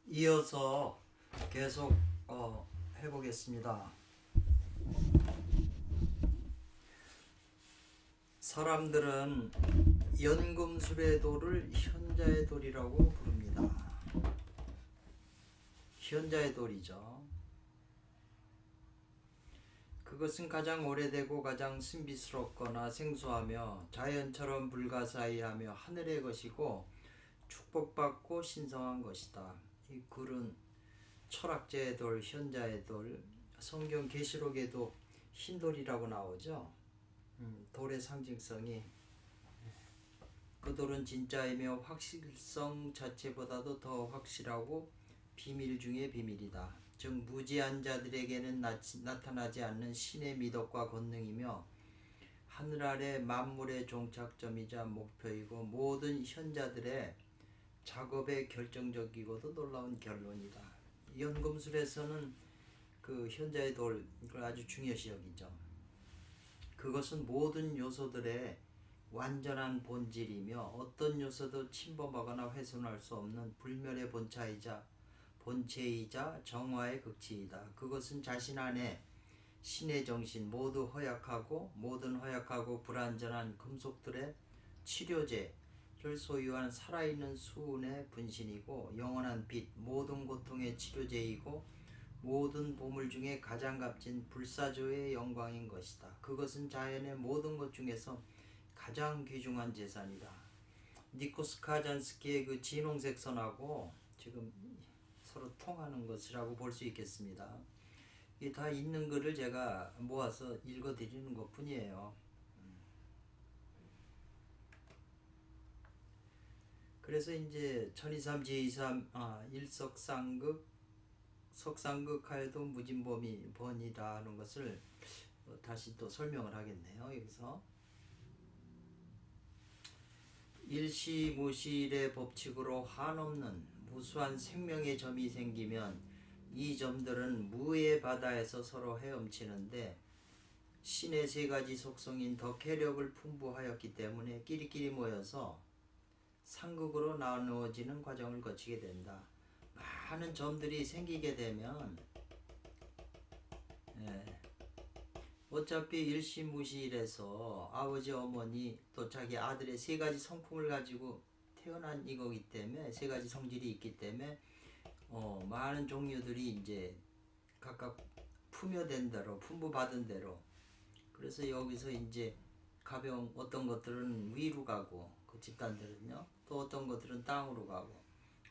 이어서 계속 해보겠습니다. 사람들은 연금술의 돌을 현자의 돌이라고 부릅니다. 현자의 돌이죠. 그것은 가장 오래되고 가장 신비스럽거나 생소하며 자연처럼 불가사의하며 하늘의 것이고 축복받고 신성한 것이다. 이 글은 철학자의 돌, 현자의 돌, 성경 계시록에도 흰돌이라고 나오죠. 돌의 상징성이, 그 돌은 진짜이며 확실성 자체보다도 더 확실하고 비밀 중의 비밀이다. 즉 무지한 자들에게는 나타나지 않는 신의 미덕과 권능이며 하늘 아래 만물의 종착점이자 목표이고 모든 현자들의 작업의 결정적이고도 놀라운 결론이다. 연금술에서는 그 현자의 돌, 이걸 아주 중요시 여기죠. 그것은 모든 요소들의 완전한 본질이며 어떤 요소도 침범하거나 훼손할 수 없는 불멸의 본체이자 정화의 극치이다. 그것은 자신 안에 신의 정신, 모든 허약하고 불완전한 금속들의 치료제를 소유한 살아있는 수운의 분신이고 영원한 빛, 모든 고통의 치료제이고 모든 보물 중에 가장 값진 불사조의 영광인 것이다. 그것은 자연의 모든 것 중에서 가장 귀중한 재산이다. 니코스 카잔스키의 그 진홍색선하고 지금 서로 통하는 것이라고 볼 수 있겠습니다. 이게 다 있는 글을 제가 모아서 읽어드리는 것 뿐이에요. 그래서 이제 천이삼 제이삼 석상극하여도 무진범이 번이라는 것을 다시 또 설명을 하겠네요. 여기서 일시무실의 법칙으로 한없는 무수한 생명의 점이 생기면 이 점들은 무의 바다에서 서로 헤엄치는데 신의 세 가지 속성인 덕혜력을 풍부하였기 때문에 끼리끼리 모여서 상극으로 나누어지는 과정을 거치게 된다. 많은 점들이 생기게 되면 어차피 일시무실에서 아버지 어머니 또 자기 아들의 세 가지 성품을 가지고 태어난 이거기 때문에 세 가지 성질이 있기 때문에 많은 종류들이 이제 각각 품여된 대로 품부받은 대로, 그래서 여기서 이제 가벼운 어떤 것들은 위로 가고 그 집단들은요, 또 어떤 것들은 땅으로 가고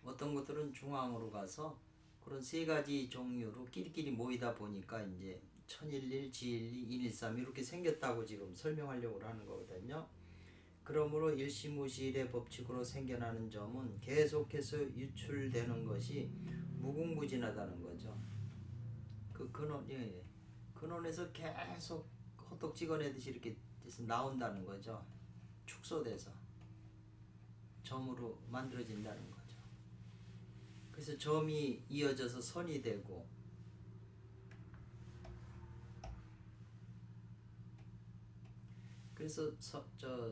어떤 것들은 중앙으로 가서 그런 세 가지 종류로 끼리끼리 모이다 보니까 이제 천일일, 지일이, 인일삼 이렇게 생겼다고 지금 설명하려고 하는 거거든요. 그러므로 일시무실의 법칙으로 생겨나는 점은 계속해서 유출되는 것이 무궁무진하다는 거죠. 그 근원에서 계속 호떡 찍어내듯이 이렇게 돼서 나온다는 거죠. 축소돼서 점으로 만들어진다는 거죠. 그래서 점이 이어져서 선이 되고, 그래서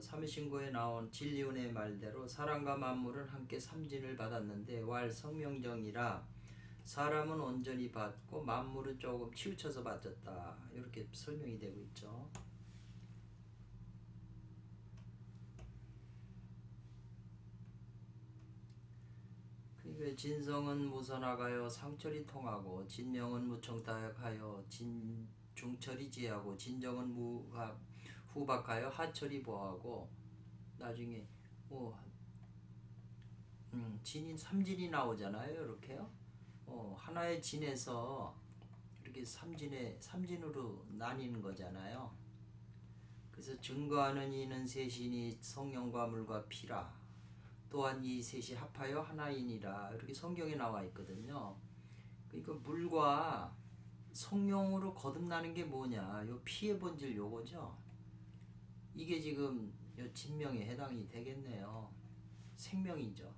삼위신고에 나온 진리운의 말대로 사람과 만물은 함께 삼진을 받았는데 왈 성명정이라 사람은 온전히 받고 만물은 조금 치우쳐서 받았다. 이렇게 설명이 되고 있죠. 그러니까 진성은 무선하가요 상철이 통하고 진명은 무청다하여 중철이 지하고 진정은 후박하여 하철이 보하고, 나중에 진인 삼진이 나오잖아요. 이렇게요. 하나의 진에서 이렇게 삼진으로 나뉘는 거잖아요. 그래서 증거하는 이는 셋이니 성령과 물과 피라. 또한 이 셋이 합하여 하나이니라. 이렇게 성경에 나와 있거든요. 그러니까 물과 성령으로 거듭나는 게 뭐냐? 요 피의 본질 요거죠. 이게 지금 요 진명에 해당이 되겠네요. 생명이죠.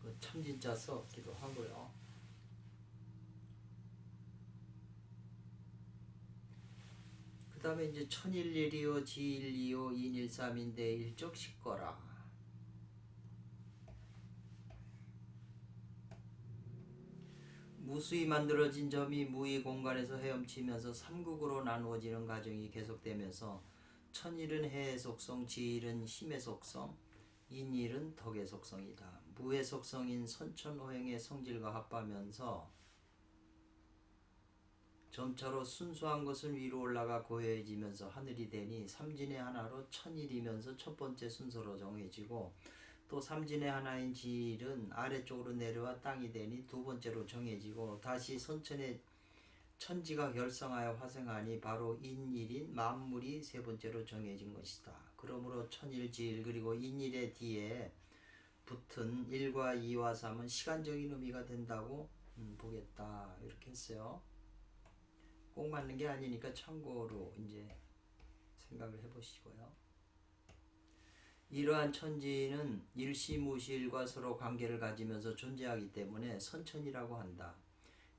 그 참진자 썼기도 하고요. 그 다음에 이제 천일일이요 지일이요 인일삼인데 일적식거라. 무수히 만들어진 점이 무의 공간에서 헤엄치면서 삼국으로 나누어지는 과정이 계속되면서 천일은 해의 속성, 지일은 힘의 속성, 인일은 덕의 속성이다. 무의 속성인 선천오행의 성질과 합하면서 점차로 순수한 것은 위로 올라가 고요해지면서 하늘이 되니 삼진의 하나로 천일이면서 첫 번째 순서로 정해지고, 또 삼진의 하나인 지일은 아래쪽으로 내려와 땅이 되니 두 번째로 정해지고, 다시 선천의 천지가 결성하여 화생하니 바로 인일인 만물이 세 번째로 정해진 것이다. 그러므로 천일지일 그리고 인일의 뒤에 붙은 1과 2와 3은 시간적인 의미가 된다고 보겠다. 이렇게 했어요. 꼭 맞는 게 아니니까 참고로 이제 생각을 해보시고요. 이러한 천지는 일시무실과 서로 관계를 가지면서 존재하기 때문에 선천이라고 한다.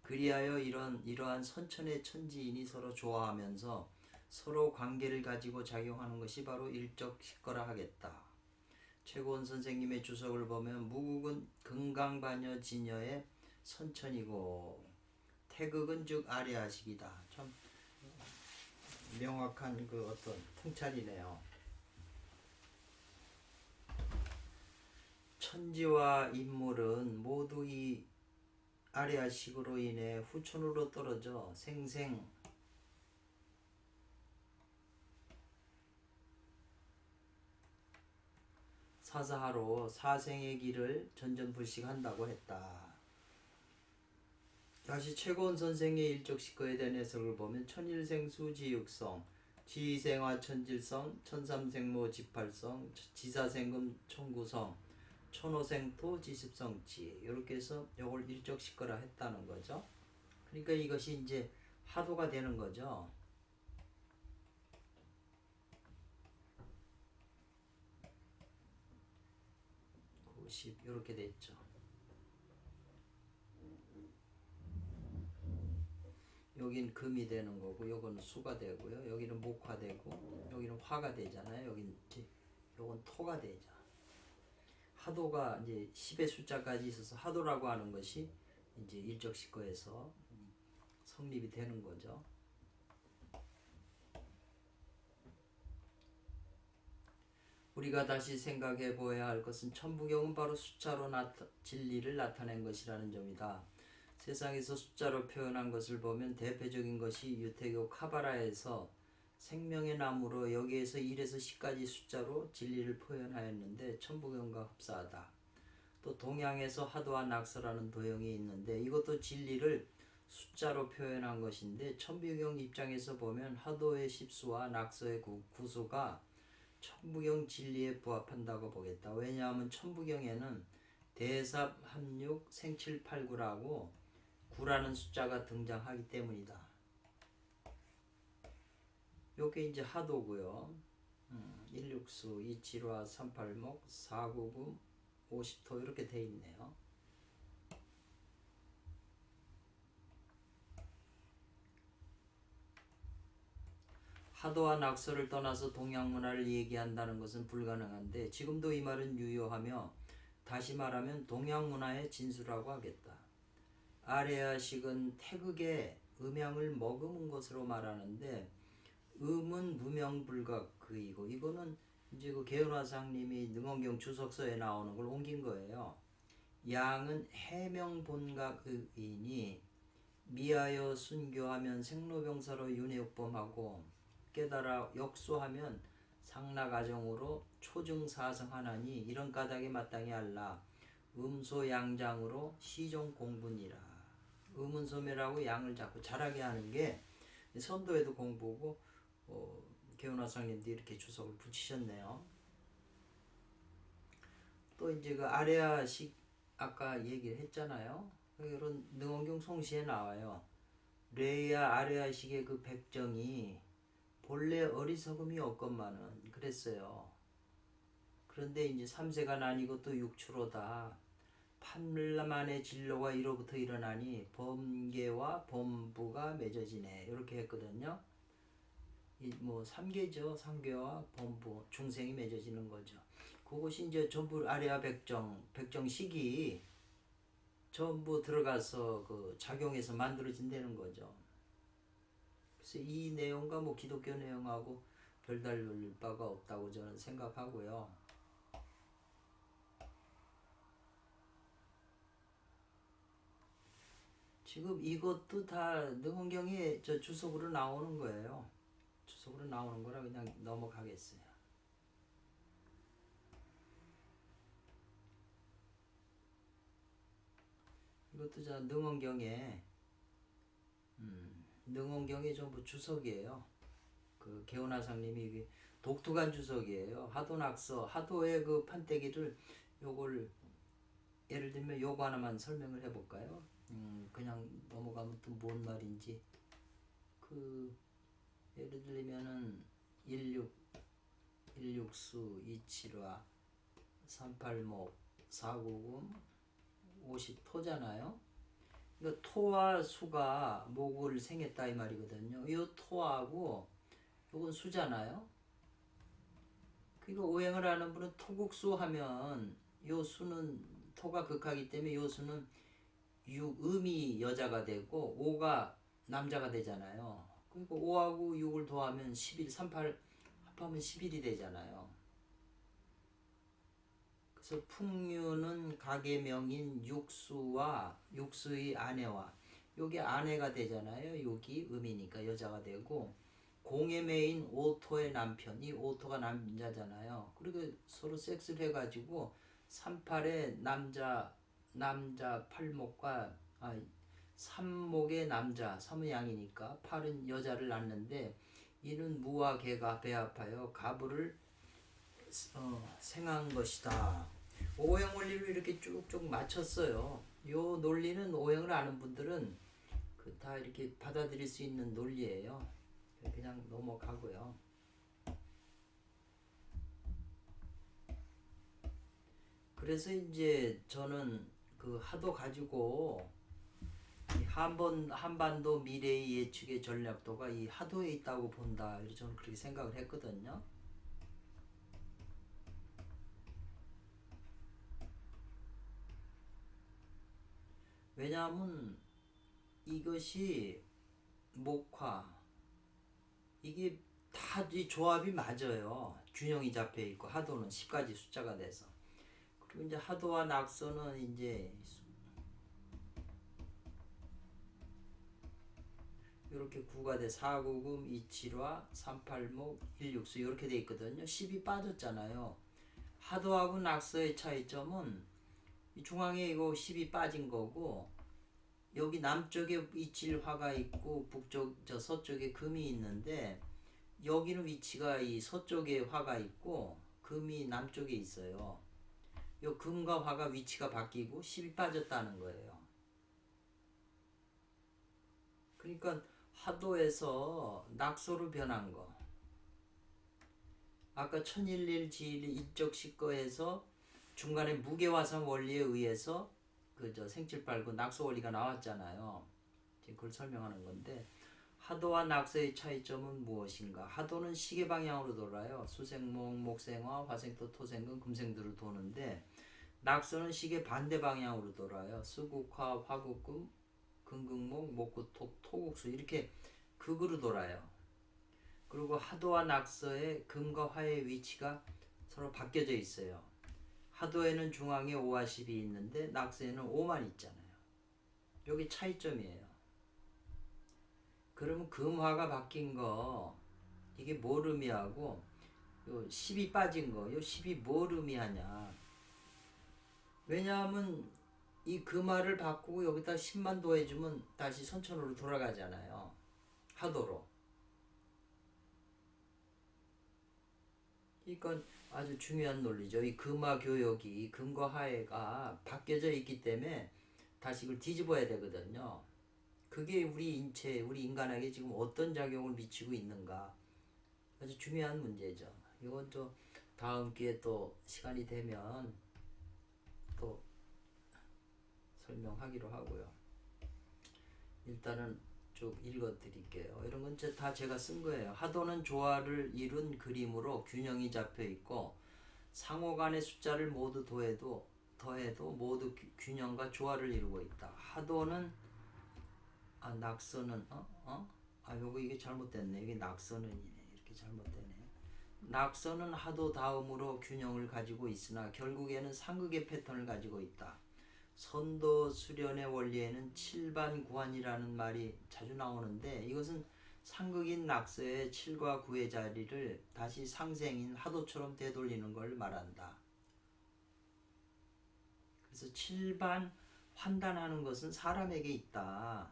그리하여 이러한 선천의 천지인이 서로 좋아하면서 서로 관계를 가지고 작용하는 것이 바로 일적식거라 하겠다. 최고원 선생님의 주석을 보면 무국은 금강반여 진여의 선천이고 태극은 즉 아래하식이다. 참 명확한 그 어떤 통찰이네요. 천지와 인물은 모두 이 아래하식으로 인해 후천으로 떨어져 생생 사사하로 사생의 길을 전전불식한다고 했다. 다시 최고원 선생의 일적식거에 대한 해석을 보면 천일생수 지육성, 지생화 천질성, 천삼생모 지팔성, 지사생금 천구성, 천호생토 지십성지, 이렇게 해서 이걸 일적식거라 했다는 거죠. 그러니까 이것이 이제 하도가 되는 거죠. 90 이렇게 됐죠. 여긴 금이 되는 거고, 요거는 수가 되고요. 여기는 목화 되고, 여기는 화가 되잖아요. 여긴 이제 요건 토가 되죠. 하도가 이제 10의 숫자까지 있어서 하도라고 하는 것이 이제 일적식거에서 성립이 되는 거죠. 우리가 다시 생각해 보아야 할 것은 천부경은 바로 숫자로 진리를 나타낸 것이라는 점이다. 세상에서 숫자로 표현한 것을 보면 대표적인 것이 유태교 카바라에서 생명의 나무로 여기에서 1에서 10까지 숫자로 진리를 표현하였는데 천부경과 흡사하다. 또 동양에서 하도와 낙서라는 도형이 있는데 이것도 진리를 숫자로 표현한 것인데 천부경 입장에서 보면 하도의 십수와 낙서의 구수가 천부경 진리에 부합한다고 보겠다. 왜냐하면 천부경에는 대삽, 합육, 생칠팔구라고 9라는 숫자가 등장하기 때문이다. 요게 이제 하도고요. 16수, 27화, 38목, 499, 50토 이렇게 돼 있네요. 하도와 낙서를 떠나서 동양 문화를 얘기한다는 것은 불가능한데 지금도 이 말은 유효하며 다시 말하면 동양 문화의 진수라고 하겠다. 아레아식은 태극의 음양을 머금은 것으로 말하는데 음은 무명불각이고 이거는 이제 그 개은화상님이 능원경 주석서에 나오는 걸 옮긴 거예요. 양은 해명본각이니 미하여 순교하면 생로병사로 윤회육범하고 깨달아 역수하면 상락아정으로 초증사성하나니 이런 까닭에 마땅히 알라. 음소양장으로 시종공분이라. 음은 소멸하고 양을 자꾸 잘하게 하는 게 선도에도 공부고 개운화상님도 이렇게 주석을 붙이셨네요. 또 이제 그 아레아식 아까 얘기를 했잖아요. 이런 능원경 송시에 나와요. 레이아 아레아식의 그 백정이 본래 어리석음이 없건만은 그랬어요. 그런데 이제 3세가 나뉘고 또 육추로다. 판만의 진로가 이로부터 일어나니 범계와 범부가 맺어지네. 이렇게 했거든요. 뭐 3계죠. 3계와 범부, 중생이 맺어지는 거죠. 그것이 이제 전부 아레아 백정식이 전부 들어가서 그 작용해서 만들어진다는 거죠. 그래서 이 내용과 뭐 기독교 내용하고 별다를 바가 없다고 저는 생각하고요. 지금 이것도 다 능언경에 저 주석으로 나오는 거예요. 주석으로 나오는 거라 그냥 넘어가겠어요. 이것도 자 능언경에 능언경이 전부 주석이에요. 그 개원하상님이 독특한 주석이에요. 하도낙서, 하도의 그 판때기를 요걸 예를 들면 요거 하나만 설명을 해볼까요? 그냥 넘어가면 또 뭔 말인지 그 예를 들면은 16수 27화 38목 4구금 50토잖아요. 그러니까 토와 수가 목을 생했다 이 말이거든요. 이 토하고 요건 수잖아요. 그러니까 오행을 하는 분은 토국수 하면 요 수는 토가 극하기 때문에 요 수는 음이 여자가 되고 오가 남자가 되잖아요. 그러니까 5하고 6을 더하면 11, 38 합하면 11이 되잖아요. 그래서 풍류는 가계명인 육수와 육수의 아내와 요게 아내가 되잖아요. 여기 음이니까 여자가 되고 공의 매인 오토의 남편, 이 오토가 남자잖아요. 그리고 서로 섹스를 해가지고 38의 남자 8목과 삼목의 남자 3의 양이니까 8은 여자를 낳는데 이는 무와 개가 배 아파요 가부를 생한 것이다. 오행 원리로 이렇게 쭉쭉 맞췄어요. 요 논리는 오행을 아는 분들은 그 다 이렇게 받아들일 수 있는 논리예요. 그냥 넘어가고요. 그래서 이제 저는 그 하도 가지고 한반도 미래의 예측의 전략도가 이 하도에 있다고 본다. 저는 그렇게 생각을 했거든요. 왜냐하면 이것이 목화 이게 다 이 조합이 맞아요. 균형이 잡혀 있고 하도는 10가지 숫자가 돼서 그리고 이제 하도와 낙서는 이제 이렇게 9가 돼 4구금 2칠화 38목 1육수 이렇게 돼 있거든요. 10이 빠졌잖아요. 하도하고 낙서의 차이점은 이 중앙에 이거 10이 빠진 거고 여기 남쪽에 이칠화가 있고 북쪽 저 서쪽에 금이 있는데 여기는 위치가 이 서쪽에 화가 있고 금이 남쪽에 있어요. 요 금과 화가 위치가 바뀌고 10이 빠졌다는 거예요. 그러니까 하도에서 낙소로 변한 거. 아까 천일일 지일 일적 식거에서 중간에 무게화상 원리에 의해서 그저 생칠팔구 낙소 원리가 나왔잖아요. 지금 그걸 설명하는 건데 하도와 낙서의 차이점은 무엇인가? 하도는 시계 방향으로 돌아요. 수생목, 목생화, 화생토, 토생금, 금생두로 도는데 낙서는 시계 반대 방향으로 돌아요. 수국화, 화국금, 금극목, 목구토, 토국수 이렇게 극으로 돌아요. 그리고 하도와 낙서의 금과 화의 위치가 서로 바뀌어져 있어요. 하도에는 중앙에 5와 10이 있는데 낙서에는 5만 있잖아요. 여기 차이점이에요. 그러면 금화가 바뀐 거 이게 뭘 의미하고 요 10이 빠진 거 요 10이 뭘 의미하냐. 왜냐하면 이 금화를 바꾸고 여기다 10만 더해주면 다시 선천으로 돌아가잖아요. 하도로. 이건 아주 중요한 논리죠. 이 금화 교역이 금과 하해가 바뀌어져 있기 때문에 다시 이걸 뒤집어야 되거든요. 그게 우리 인체, 우리 인간에게 지금 어떤 작용을 미치고 있는가 아주 중요한 문제죠. 이건 또 다음 기회에 또 시간이 되면 또 설명하기로 하고요. 일단은 쭉 읽어드릴게요. 이런 건 다 제가 쓴 거예요. 하도는 조화를 이룬 그림으로 균형이 잡혀 있고 상호 간의 숫자를 모두 더해도 더해도 모두 균형과 조화를 이루고 있다. 하도는 낙서는 요거 이게 잘못됐네. 이게 낙서는이네. 이렇게 잘못되네. 낙서는 하도 다음으로 균형을 가지고 있으나 결국에는 상극의 패턴을 가지고 있다. 선도 수련의 원리에는 7반 9환이라는 말이 자주 나오는데 이것은 상극인 낙서의 7과 9의 자리를 다시 상생인 하도처럼 되돌리는 걸 말한다. 그래서 7반 환단하는 것은 사람에게 있다.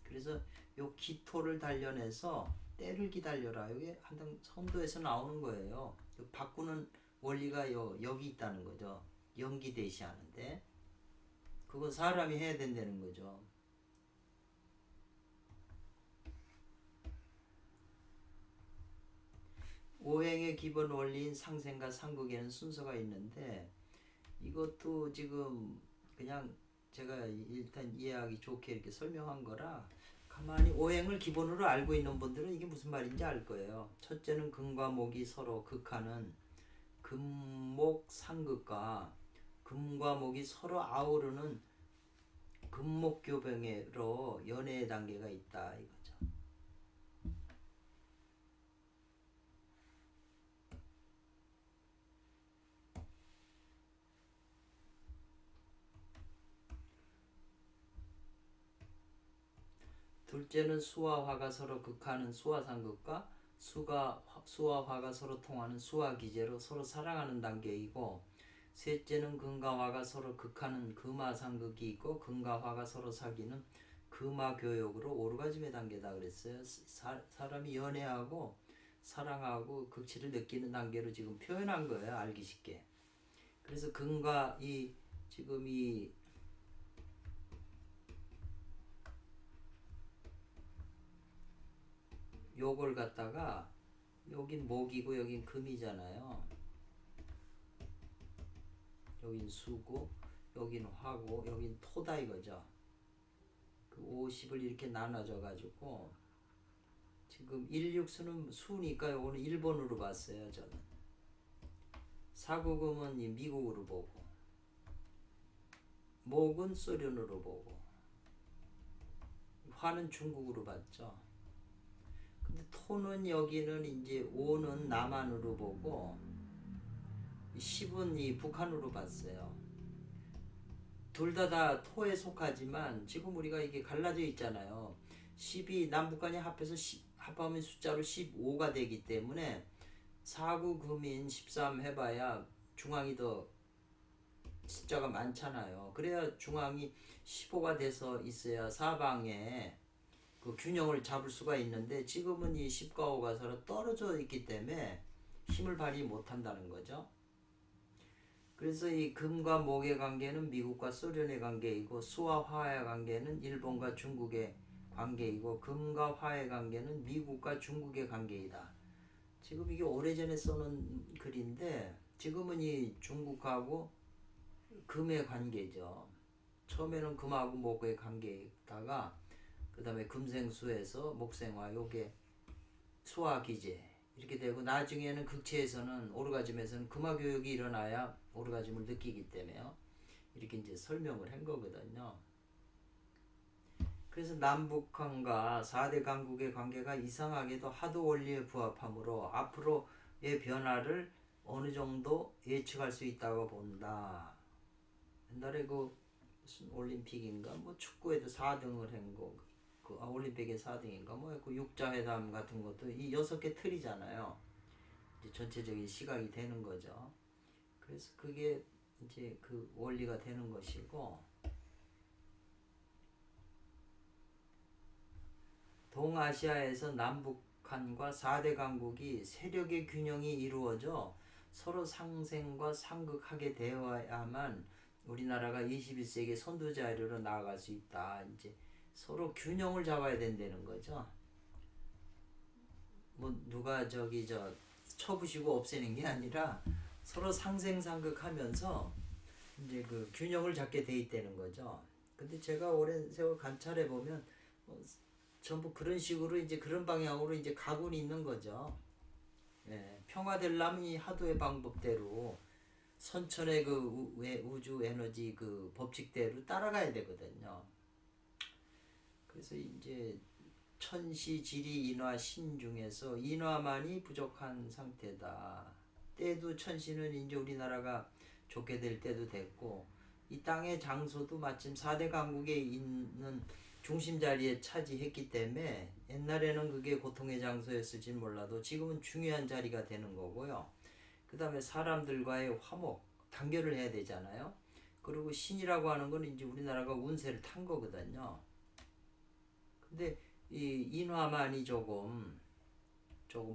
그래서 요 기토를 단련해서 때를 기다려라. 이게 한당 선도에서 나오는 거예요. 바꾸는 원리가 여기 있다는 거죠. 연기 대시하는데 그거 사람이 해야 된다는 거죠. 오행의 기본 원리인 상생과 상극에는 순서가 있는데 이것도 지금 그냥 제가 일단 이해하기 좋게 이렇게 설명한 거라 가만히 오행을 기본으로 알고 있는 분들은 이게 무슨 말인지 알 거예요. 첫째는 금과 목이 서로 극하는 금목 상극과 금과 목이 서로 아우르는 금목교병으로 연애의 단계가 있다 이거죠. 둘째는 수와 화가 서로 극하는 수화상극과 수와 화가 서로 통하는 수화기제로 서로 사랑하는 단계이고 셋째는 금과 화가 서로 극하는 금화상극이 있고 금과 화가 서로 사귀는 금화교역으로 오르가즘의 단계다 그랬어요. 사람이 연애하고 사랑하고 극치를 느끼는 단계로 지금 표현한 거예요. 알기 쉽게. 그래서 금과 지금 요걸 갖다가 여긴 목이고 여긴 금이잖아요. 여긴 수고 여긴 화고 여긴 토다 이거죠. 그 50을 이렇게 나눠져 가지고 지금 16수는 수니까 요거는 일본으로 봤어요. 저는 사구금은 미국으로 보고 목은 소련으로 보고 화는 중국으로 봤죠. 근데 토는 여기는 이제 오는 남한으로 보고 10은 북한으로 봤어요. 둘 다 토에 속하지만 지금 우리가 이게 갈라져 있잖아요. 10이 남북한이 합하면 숫자로 15가 되기 때문에 사구금인 13 해봐야 중앙이 더 숫자가 많잖아요. 그래야 중앙이 15가 돼서 있어야 사방에 그 균형을 잡을 수가 있는데 지금은 이 10과 5가 서로 떨어져 있기 때문에 힘을 발휘 못한다는 거죠. 그래서 이 금과 목의 관계는 미국과 소련의 관계이고 수와 화의 관계는 일본과 중국의 관계이고 금과 화의 관계는 미국과 중국의 관계이다. 지금 이게 오래전에 써놓은 글인데 지금은 이 중국하고 금의 관계죠. 처음에는 금하고 목의 관계에다가 그 다음에 금생수에서 목생화 요게 수화기제 이렇게 되고 나중에는 극체에서는 오르가즘에서는 금화교육이 일어나야 오르가즘을 느끼기 때문에요. 이렇게 이제 설명을 한 거거든요. 그래서 남북한과 4대 강국의 관계가 이상하게도 하도 원리에 부합하므로 앞으로의 변화를 어느 정도 예측할 수 있다고 본다. 옛날에 그 무슨 올림픽인가 뭐 축구에도 4등을 한 거, 올림픽의 4등인가 그 육자회담 같은 것도 이 6개 틀이잖아요. 이제 전체적인 시각이 되는 거죠. 그래서 그게 이제 그 원리가 되는 것이고 동아시아에서 남북한과 4대 강국이 세력의 균형이 이루어져 서로 상생과 상극하게 되어야만 우리나라가 21세기 선두자리로 나아갈 수 있다. 이제 서로 균형을 잡아야 된다는 거죠. 뭐 누가 쳐부시고 없애는 게 아니라 서로 상생상극하면서 이제 그 균형을 잡게 돼 있다는 거죠. 근데 제가 오랜 세월 관찰해 보면 전부 그런 식으로 이제 그런 방향으로 이제 가고는 있는 거죠. 평화되려면 이 하도의 방법대로 선천의 그 우주 에너지 그 법칙대로 따라가야 되거든요. 그래서 이제 천시, 지리, 인화, 신 중에서 인화만이 부족한 상태다. 때도 천시는 이제 우리나라가 좋게 될 때도 됐고, 이 땅의 장소도 마침 4대 강국에 있는 중심 자리에 차지했기 때문에 옛날에는 그게 고통의 장소였을지 몰라도 지금은 중요한 자리가 되는 거고요. 그 다음에 사람들과의 화목, 단결을 해야 되잖아요. 그리고 신이라고 하는 건 이제 우리나라가 운세를 탄 거거든요. 근데 이 인화만이 조금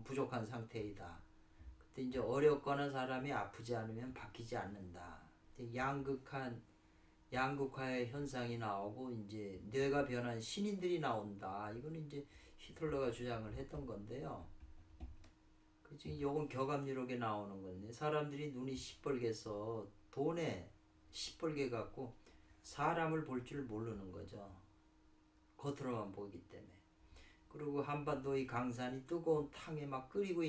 부족한 상태이다. 그때 이제 어렵거나 사람이 아프지 않으면 바뀌지 않는다. 양극화의 현상이 나오고 이제 뇌가 변한 신인들이 나온다. 이거는 이제 히틀러가 주장을 했던 건데요. 지금 요건 격압유록에 나오는 건데 사람들이 눈이 시뻘개서 돈에 시뻘게 갖고 사람을 볼 줄 모르는 거죠. 겉으로만 보기 때문에. 그리고 한반도의 강산이 뜨거운 탕에 막 끓어지고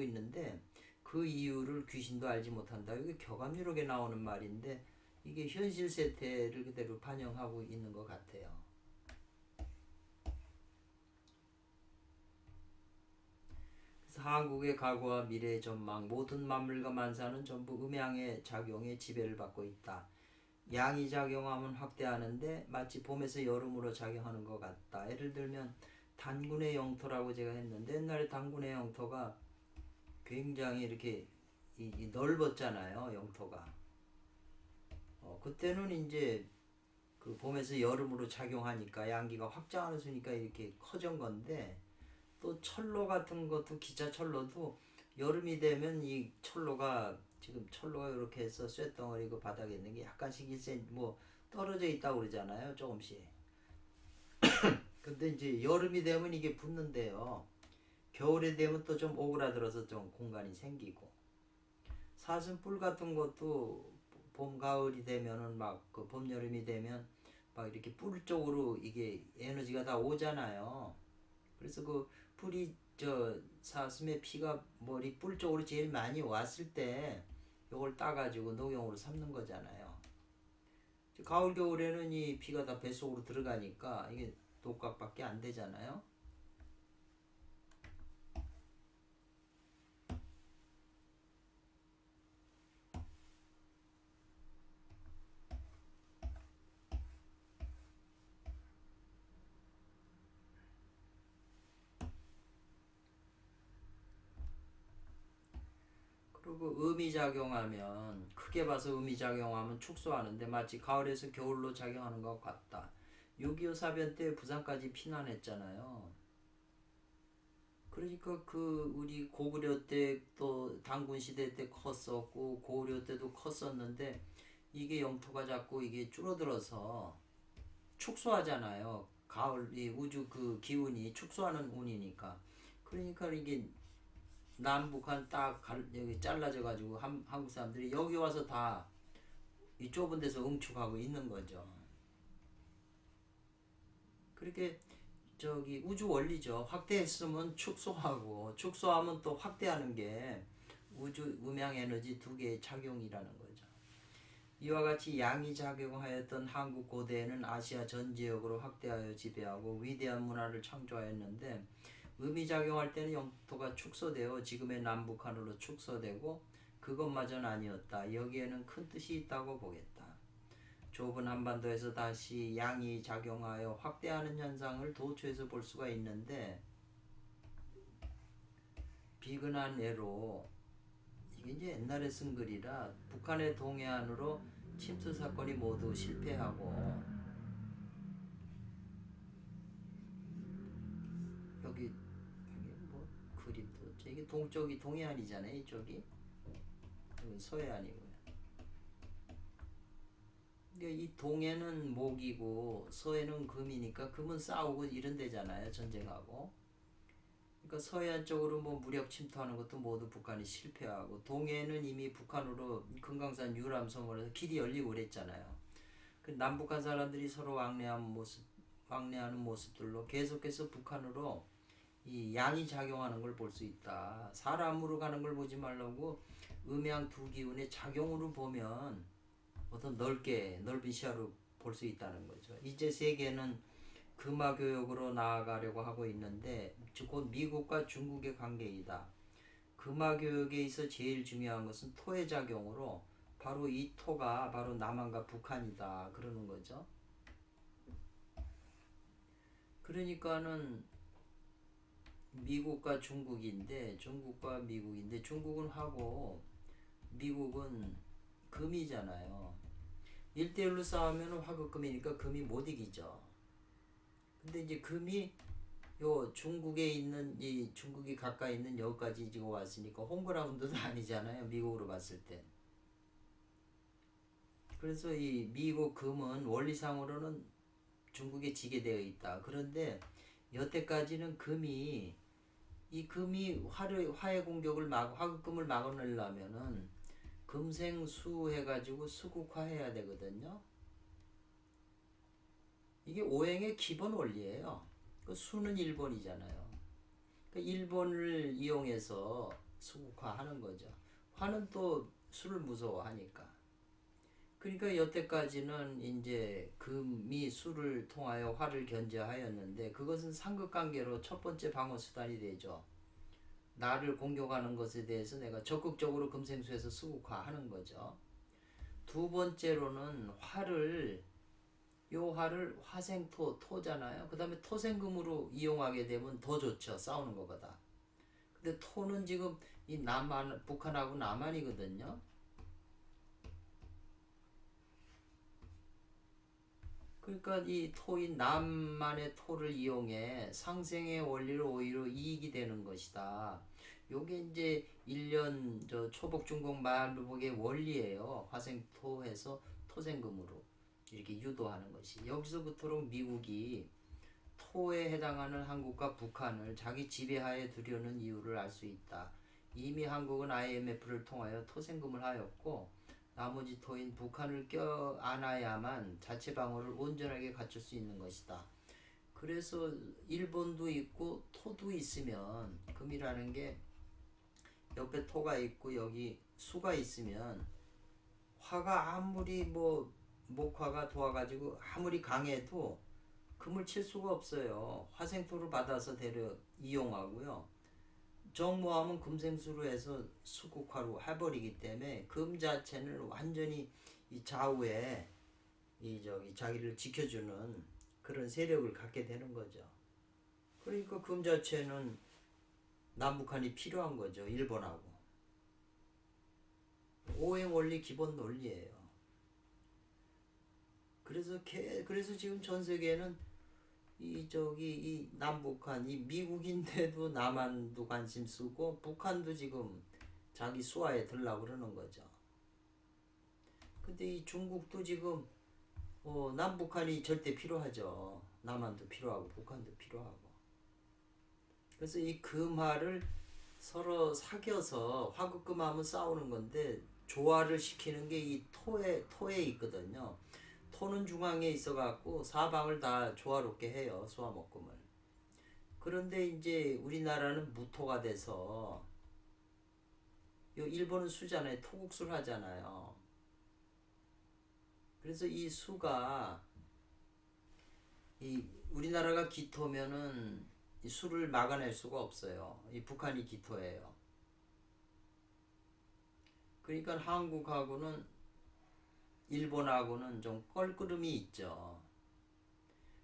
있는데 그 이유를 귀신도 알지 못한다. 이게 격압유록에 나오는 말인데 이게 현실 세태를 그대로 반영하고 있는 것 같아요. 그래서 한국의 과거와 미래의 전망, 모든 만물과 만사는 전부 음양의 작용에 지배를 받고 있다. 양이 작용하면 확대하는데 마치 봄에서 여름으로 작용하는 것 같다. 예를 들면 단군의 영토라고 제가 했는데 옛날에 단군의 영토가 굉장히 이렇게 넓었잖아요. 영토가. 그때는 이제 그 봄에서 여름으로 작용하니까 양기가 확장하는 수니까 이렇게 커진 건데 또 철로 같은 것도 기차 철로도 여름이 되면 이 철로가 지금 철로가 이렇게 해서 쇳덩어리 그 바닥에 있는 게 약간씩 1cm 뭐 떨어져 있다고 그러잖아요. 조금씩. 근데 이제 여름이 되면 이게 붙는데요. 겨울에 되면 또 좀 오그라들어서 좀 공간이 생기고 사슴뿔 같은 것도 봄 가을이 되면은 막 그 봄 여름이 되면 막 이렇게 뿔 쪽으로 이게 에너지가 다 오잖아요. 그래서 그 뿔이 사슴의 피가 머리 뿔 쪽으로 제일 많이 왔을 때 요걸 따가지고 녹용으로 삼는 거잖아요. 가을 겨울에는 이 피가 다 뱃속으로 들어가니까 이게 독각밖에 안 되잖아요. 그리고 음이 작용하면 크게 봐서 음이 작용하면 축소하는데 마치 가을에서 겨울로 작용하는 것 같다. 6.25 사변 때 부산까지 피난했잖아요. 그러니까 그 우리 고구려 때 또 단군 시대 때 컸었고 고구려 때도 컸었는데 이게 영토가 자꾸 이게 줄어들어서 축소하잖아요. 가을 이 우주 그 기운이 축소하는 운이니까. 그러니까 이게 남북한 여기 잘라져 가지고 한국 사람들이 여기 와서 다 이 좁은 데서 응축하고 있는 거죠. 그렇게 우주 원리죠. 확대했으면 축소하고 축소하면 또 확대하는 게 우주 음양 에너지 두 개의 작용이라는 거죠. 이와 같이 양이 작용하였던 한국 고대에는 아시아 전 지역으로 확대하여 지배하고 위대한 문화를 창조하였는데 음이 작용할 때는 영토가 축소되어 지금의 남북한으로 축소되고 그것마저는 아니었다. 여기에는 큰 뜻이 있다고 보겠다. 좁은 한반도에서 다시 양이 작용하여 확대하는 현상을 도처에서 볼 수가 있는데 비근한 예로 이게 이제 옛날에 쓴 글이라 북한의 동해안으로 침투 사건이 모두 실패하고 여기 뭐 그림도 이게 동쪽이 동해안이잖아요. 이쪽이 여기 서해안이고요. 이 동해는 목이고 서해는 금이니까 금은 싸우고 이런 데잖아요. 전쟁하고. 그러니까 서해안 쪽으로 뭐 무력 침투하는 것도 모두 북한이 실패하고 동해는 이미 북한으로 금강산 유람선으로 길이 열리고 그랬잖아요. 그 남북한 사람들이 서로 왕래하는 모습들로 계속해서 북한으로 이 양이 작용하는 걸 볼 수 있다. 사람으로 가는 걸 보지 말라고 음양 두 기운의 작용으로 보면 어떤 넓은 시야로 볼 수 있다는 거죠. 이제 세계는 금화 교역으로 나아가려고 하고 있는데 곧 미국과 중국의 관계이다. 금화 교역에 있어 제일 중요한 것은 토의 작용으로 바로 이 토가 바로 남한과 북한이다 그러는 거죠. 그러니까는 미국과 중국인데 중국은 하고 미국은 금이잖아요. 1대1로 싸우면 화급금이니까 금이 못 이기죠. 근데 이제 금이 요 중국에 있는 이 중국이 가까이 있는 여기까지 지금 왔으니까 홈그라운드도 아니잖아요. 미국으로 봤을 때. 그래서 이 미국 금은 원리상으로는 중국에 지게 되어 있다. 그런데 여태까지는 금이 화의 공격을 화급금을 막아내려면은 금생수 해가지고 수국화해야 되거든요. 이게 오행의 기본 원리예요. 그 수는 1번이잖아요. 그 1번을 이용해서 수국화하는 거죠. 화는 또 수를 무서워하니까. 그러니까 여태까지는 이제 금이 수를 통하여 화를 견제하였는데 그것은 상극관계로 첫 번째 방어 수단이 되죠. 나를 공격하는 것에 대해서 내가 적극적으로 금생수에서 수국화하는 거죠. 두 번째로는 요 화를 화생토, 토잖아요. 그 다음에 토생금으로 이용하게 되면 더 좋죠. 싸우는 것보다. 근데 토는 지금 이 북한하고 남한이거든요. 그러니까 이 토인 남만의 토를 이용해 상생의 원리를 오히려 이익이 되는 것이다. 요게 이제 1년 초복 중복 말복의 원리예요. 화생토해서 토생금으로 이렇게 유도하는 것이. 여기서부터 미국이 토에 해당하는 한국과 북한을 자기 지배하에 두려는 이유를 알 수 있다. 이미 한국은 IMF를 통하여 토생금을 하였고 나머지 토인 북한을 껴안아야만 자체 방어를 온전하게 갖출 수 있는 것이다. 그래서 일본도 있고 토도 있으면 금이라는 게 옆에 토가 있고 여기 수가 있으면 화가 아무리 목화가 도와가지고 아무리 강해도 금을 칠 수가 없어요. 화생토를 받아서 이용하고요. 정모하면 금생수로 해서 수국화로 해버리기 때문에 금 자체는 완전히 이 좌우에 자기를 지켜주는 그런 세력을 갖게 되는 거죠. 그러니까 금 자체는 남북한이 필요한 거죠. 일본하고. 오행 원리 기본 논리예요. 그래서 지금 전 세계는 이 남북한 이 미국인데도 남한도 관심 쓰고 북한도 지금 자기 수하에 들라고 그러는 거죠. 근데 이 중국도 지금 남북한이 절대 필요하죠. 남한도 필요하고 북한도 필요하고. 그래서 이 금화를 서로 사귀어서 화급금하면 싸우는 건데 조화를 시키는 게 이 토에 있거든요. 토는 중앙에 있어갖고 사방을 다 조화롭게 해요. 수화목금을. 그런데 이제 우리나라는 무토가 돼서 일본은 수잖아요. 토국수를 하잖아요. 그래서 이 수가 우리나라가 기토면은 이 수를 막아낼 수가 없어요. 이 북한이 기토예요. 그러니까 한국하고는 일본하고는 좀 껄끄름이 있죠.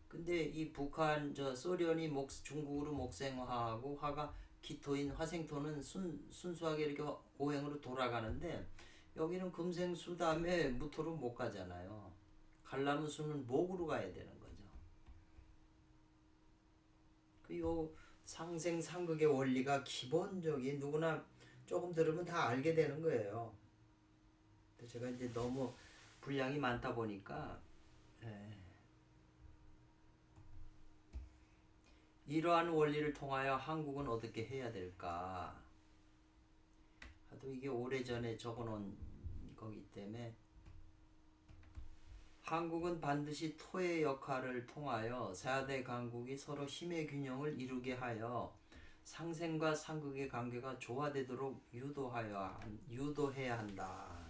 근데 이 북한 소련이 중국으로 목생화하고 화가 기토인 화생토는 순수하게 이렇게 오행으로 돌아가는데 여기는 금생수 다음에 무토로 못 가잖아요. 가려면 수는 목으로 가야 되는 거죠. 요 상생상극의 원리가 기본적인 누구나 조금 들으면 다 알게 되는 거예요. 제가 이제 너무 분량이 많다 보니까 이러한 원리를 통하여 한국은 어떻게 해야 될까 하도 이게 오래전에 적어놓은 거기 때문에 한국은 반드시 토의 역할을 통하여 4대 강국이 서로 힘의 균형을 이루게 하여 상생과 상극의 관계가 조화되도록 유도해야 한다.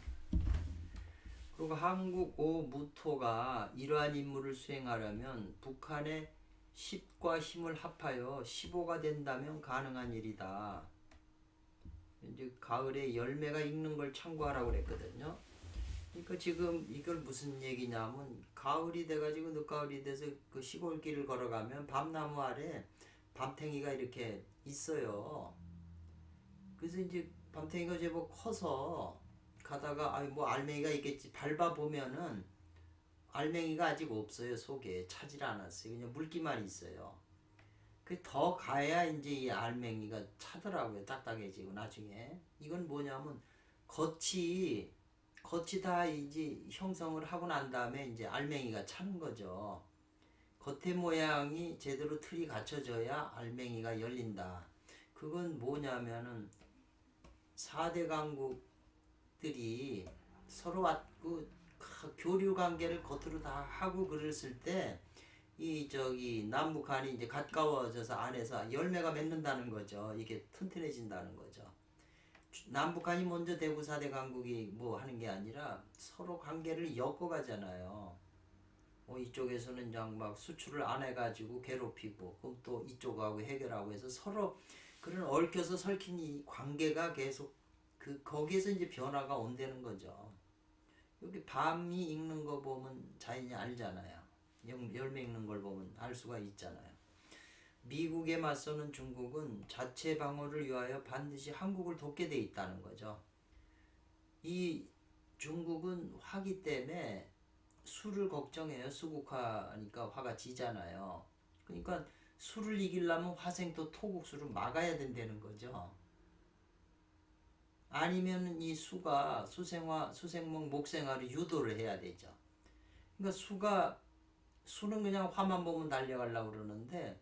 그리고 한국 무토가 이러한 임무를 수행하려면 북한의 10과 힘을 합하여 15가 된다면 가능한 일이다. 이제 가을에 열매가 익는 걸 참고하라고 그랬거든요. 그러니까 지금 이걸 무슨 얘기냐면 가을이 돼가지고 늦가을이 돼서 그 시골길을 걸어가면 밤나무 아래 밤탱이가 이렇게 있어요. 그래서 이제 밤탱이가 제법 커서 가다가 뭐 알맹이가 있겠지 밟아 보면은 알맹이가 아직 없어요. 속에 차질 않았어요. 그냥 물기만 있어요. 그 더 가야 이제 이 알맹이가 차더라고요. 딱딱해지고 나중에. 이건 뭐냐면 겉이 다 이제 형성을 하고 난 다음에 이제 알맹이가 차는 거죠. 겉의 모양이 제대로 틀이 갖춰져야 알맹이가 열린다. 그건 뭐냐면은 4대 강국들이 서로 왔고 교류 관계를 겉으로 다 하고 그랬을 때 이 남북한이 이제 가까워져서 안에서 열매가 맺는다는 거죠. 이게 튼튼해진다는 거죠. 남북한이 먼저 대구 4대 강국이 뭐 하는 게 아니라 서로 관계를 엮어가잖아요. 이쪽에서는 그냥 막 수출을 안 해가지고 괴롭히고 그럼 또 이쪽하고 해결하고 해서 서로 그런 얽혀서 설킨 이 관계가 계속 거기에서 이제 변화가 온다는 거죠. 여기 밤이 익는 거 보면 자연이 알잖아요. 열매 익는 걸 보면 알 수가 있잖아요. 미국에 맞서는 중국은 자체 방어를 위하여 반드시 한국을 돕게 돼 있다는 거죠. 이 중국은 화기 때문에 수를 걱정해요. 수국화니까 화가 지잖아요. 그러니까 수를 이기려면 화생토 토국수를 막아야 된다는 거죠. 아니면 이 수가 수생목 목생화를 유도를 해야 되죠. 그러니까 수는 그냥 화만 보면 달려가려고 그러는데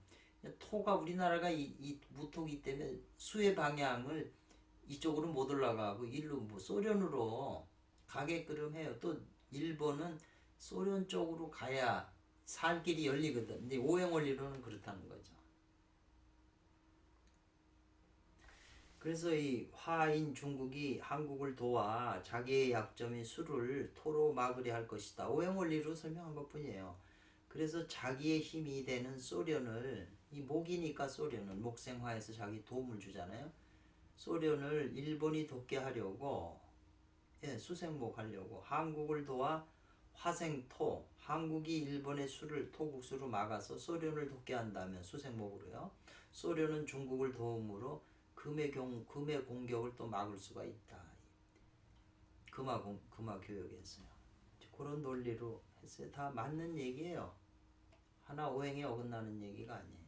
토가 우리나라가 이 무토기 때문에 수의 방향을 이쪽으로 못 올라가고 일로 뭐 소련으로 가게끔 해요. 또 일본은 소련 쪽으로 가야 살 길이 열리거든. 근데 오행 원리로는 그렇다는 거죠. 그래서 이 화인 중국이 한국을 도와 자기의 약점인 수를 토로 막으려 할 것이다. 오행 원리로 설명한 것뿐이에요. 그래서 자기의 힘이 되는 소련을 이 목이니까 소련은 목생화해서 자기 도움을 주잖아요. 소련을 일본이 돕게 하려고 수생목 하려고 한국을 도와 화생토 한국이 일본의 수를 토국수로 막아서 소련을 돕게 한다면 수생목으로요. 소련은 중국을 도움으로 금의 공격을 또 막을 수가 있다. 금화 교역에서요. 그런 논리로 했어요. 다 맞는 얘기예요. 하나 오행에 어긋나는 얘기가 아니에요.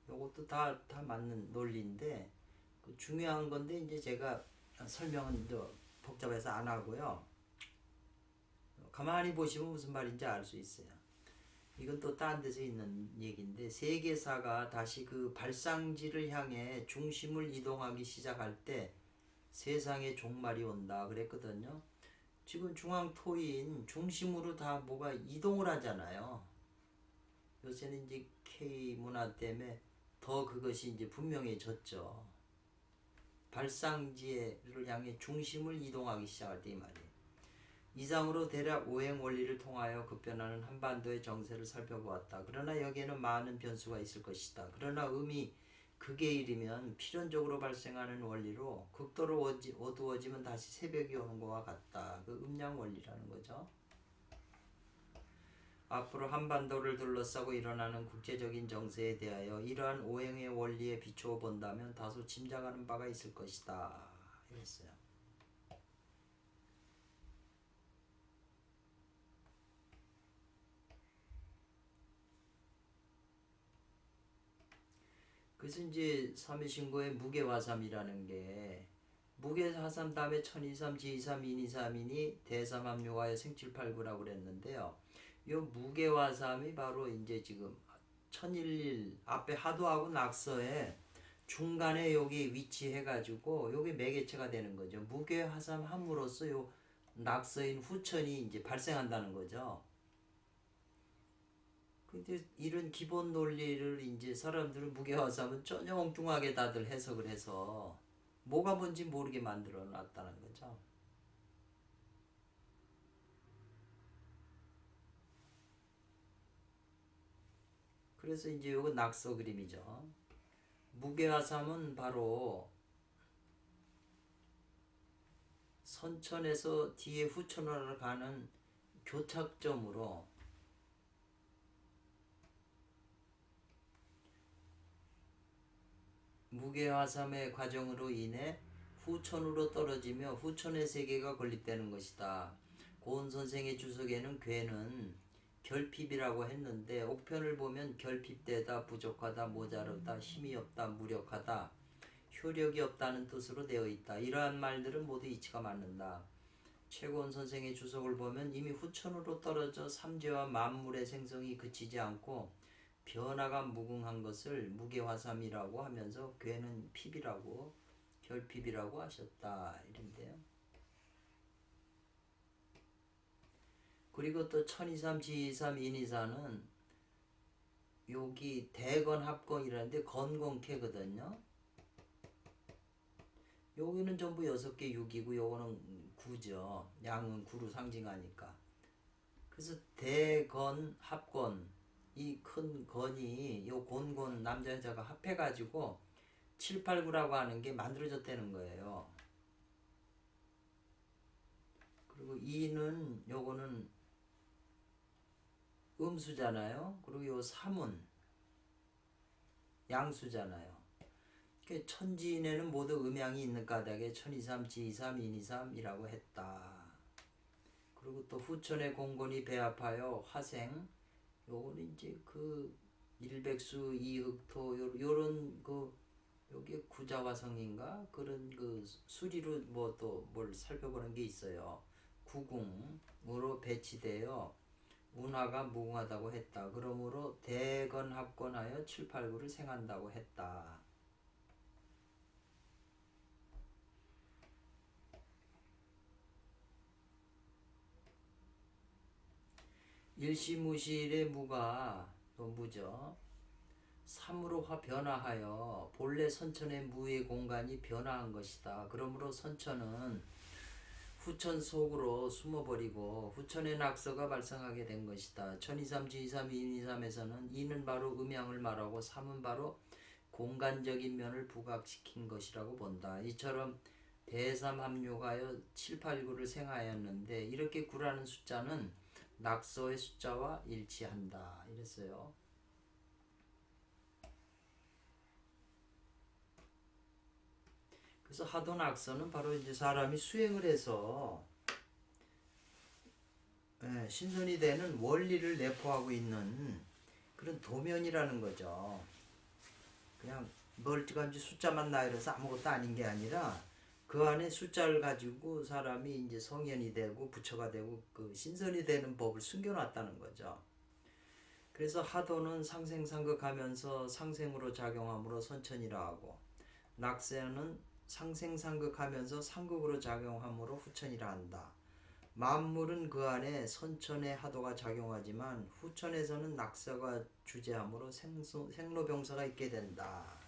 요것도 다 맞는 논리인데 중요한 건데 이제 제가 설명은 복잡해서 안 하고요. 가만히 보시면 무슨 말인지 알 수 있어요. 이건 또 다른 데서 있는 얘기인데 세계사가 다시 그 발상지를 향해 중심을 이동하기 시작할 때 세상의 종말이 온다 그랬거든요. 지금 중앙토인 중심으로 다 뭐가 이동을 하잖아요. 요새는 이제 K 문화 때문에 더 그것이 이제 분명해졌죠. 발상지를 향해 중심을 이동하기 시작할 때 이 말이에요. 이상으로 대략 오행 원리를 통하여 급변하는 한반도의 정세를 살펴보았다. 그러나 여기에는 많은 변수가 있을 것이다. 그러나 극에 이르면 필연적으로 발생하는 원리로 극도로 어두워지면 다시 새벽이 오는 것과 같다. 그 음양 원리라는 거죠. 앞으로 한반도를 둘러싸고 일어나는 국제적인 정세에 대하여 이러한 오행의 원리에 비추어 본다면 다소 짐작하는 바가 있을 것이다. 이랬어요. 그래서 이제 삼위신고의 무게화삼이라는 게 무게화삼 다음에 천이삼, 지이삼, 인이삼이니 대삼합류하여 생칠팔구라고 그랬는데요. 이 무게화삼이 바로 이제 지금 천일일 앞에 하도하고 낙서에 중간에 여기 위치해가지고 여기 매개체가 되는 거죠. 무게화삼 함으로써 요 낙서인 후천이 이제 발생한다는 거죠. 근데 이런 기본 논리를 이제 사람들은 무게화삼은 전혀 엉뚱하게 다들 해석을 해서 뭐가 뭔지 모르게 만들어 놨다는 거죠. 그래서 이제 요거 낙서 그림이죠. 무게화삼은 바로 선천에서 뒤에 후천으로 가는 교착점으로 무게화삼의 과정으로 인해 후천으로 떨어지며 후천의 세계가 건립되는 것이다. 고은 선생의 주석에는 괴는 결핍이라고 했는데 옥편을 보면 결핍되다, 부족하다, 모자르다, 힘이 없다, 무력하다, 효력이 없다는 뜻으로 되어 있다. 이러한 말들은 모두 이치가 맞는다. 최고원 선생의 주석을 보면 이미 후천으로 떨어져 삼재와 만물의 생성이 그치지 않고 변화가 무궁한 것을 무게화삼이라고 하면서 괴는 핍이라고 결핍이라고 하셨다 이런데요. 그리고 또 천이삼, 지이삼, 인이사는 여기 대건, 합건 이라는데 건건캐거든요. 여기는 전부 6개 6이고 요거는 9죠. 양은 9로 상징하니까. 그래서 대건, 합건 이 큰 건이 요 곤곤 남자 여자가 합해가지고 7, 8, 9라고 하는 게 만들어졌다는 거예요. 그리고 2는 요거는 음수잖아요. 그리고 요 3은 양수잖아요. 천지인에는 모두 음양이 있는 까닭에 천이삼, 지이삼, 인이삼이라고 했다. 그리고 또 후천의 공곤이 배합하여 화생, 요거는 이제 그 일백수, 이흑토 요런 그 요게 구자화성인가 그런 그 수리로 뭐 또 뭘 살펴보는 게 있어요. 구궁으로 배치되어 운하가 무궁하다고 했다. 그러므로 대건합건하여 7, 8, 9를 생한다고 했다. 일시무실의 무가 무죠. 삼으로 변화하여 본래 선천의 무의 공간이 변화한 것이다. 그러므로 선천은 후천 속으로 숨어버리고 후천의 낙서가 발생하게 된 것이다. 천이삼, 지이삼, 인이삼에서는 이는 바로 음양을 말하고 삼은 바로 공간적인 면을 부각시킨 것이라고 본다. 이처럼 대삼합육하여 7, 8, 9를 생하였는데 이렇게 9라는 숫자는 낙서의 숫자와 일치한다. 이랬어요. 그래서 하도 낙서는 바로 이제 사람이 수행을 해서 신선이 되는 원리를 내포하고 있는 그런 도면이라는 거죠. 그냥 멀찌감치 숫자만 나열해서 아무것도 아닌 게 아니라 그 안에 숫자를 가지고 사람이 이제 성현이 되고 부처가 되고 그 신선이 되는 법을 숨겨놨다는 거죠. 그래서 하도는 상생상극하면서 상생으로 작용함으로 선천이라 하고 낙세는 상생상극하면서 상극으로 작용함으로 후천이라 한다. 만물은 그 안에 선천의 하도가 작용하지만 후천에서는 낙서가 주재함으로 생로병사가 있게 된다.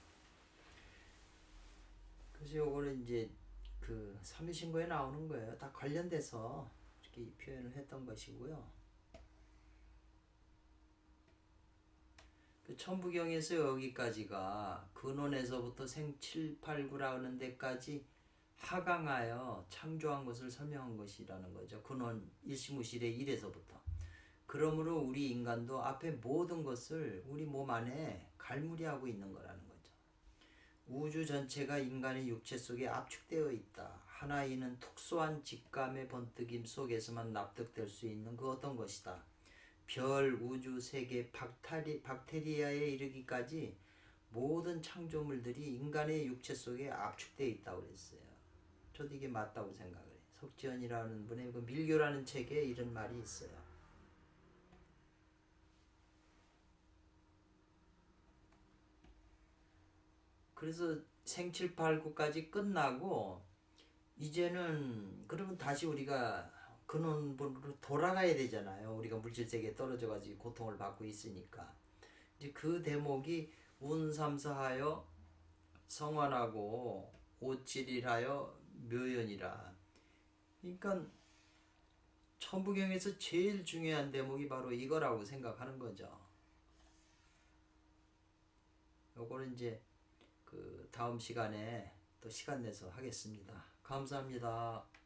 그래서 요거는 이제 그 삼위신고에 나오는 거예요. 다 관련돼서 이렇게 표현을 했던 것이고요. 그 천부경에서 여기까지가 근원에서부터 생 7, 8, 9라는 데까지 하강하여 창조한 것을 설명한 것이라는 거죠. 근원 일시무실의 1에서부터. 그러므로 우리 인간도 앞에 모든 것을 우리 몸 안에 갈무리하고 있는 거라는 거죠. 우주 전체가 인간의 육체 속에 압축되어 있다. 하나 이는 특수한 직감의 번뜩임 속에서만 납득될 수 있는 그 어떤 것이다. 별, 우주, 세계, 박테리아에 이르기까지 모든 창조물들이 인간의 육체 속에 압축되어 있다고 그랬어요. 저도 이게 맞다고 생각을 해요. 석지연이라는 분의 그 밀교라는 책에 이런 말이 있어요. 그래서 생칠 8구까지 끝나고 이제는 그러면 다시 우리가 근원본으로 돌아가야 되잖아요. 우리가 물질세계에 떨어져가지고 고통을 받고 있으니까. 이제 그 대목이 운삼사하여 성환하고 오칠일하여 묘연이라. 그러니까 천부경에서 제일 중요한 대목이 바로 이거라고 생각하는 거죠. 요거는 이제 그 다음 시간에 또 시간 내서 하겠습니다. 감사합니다.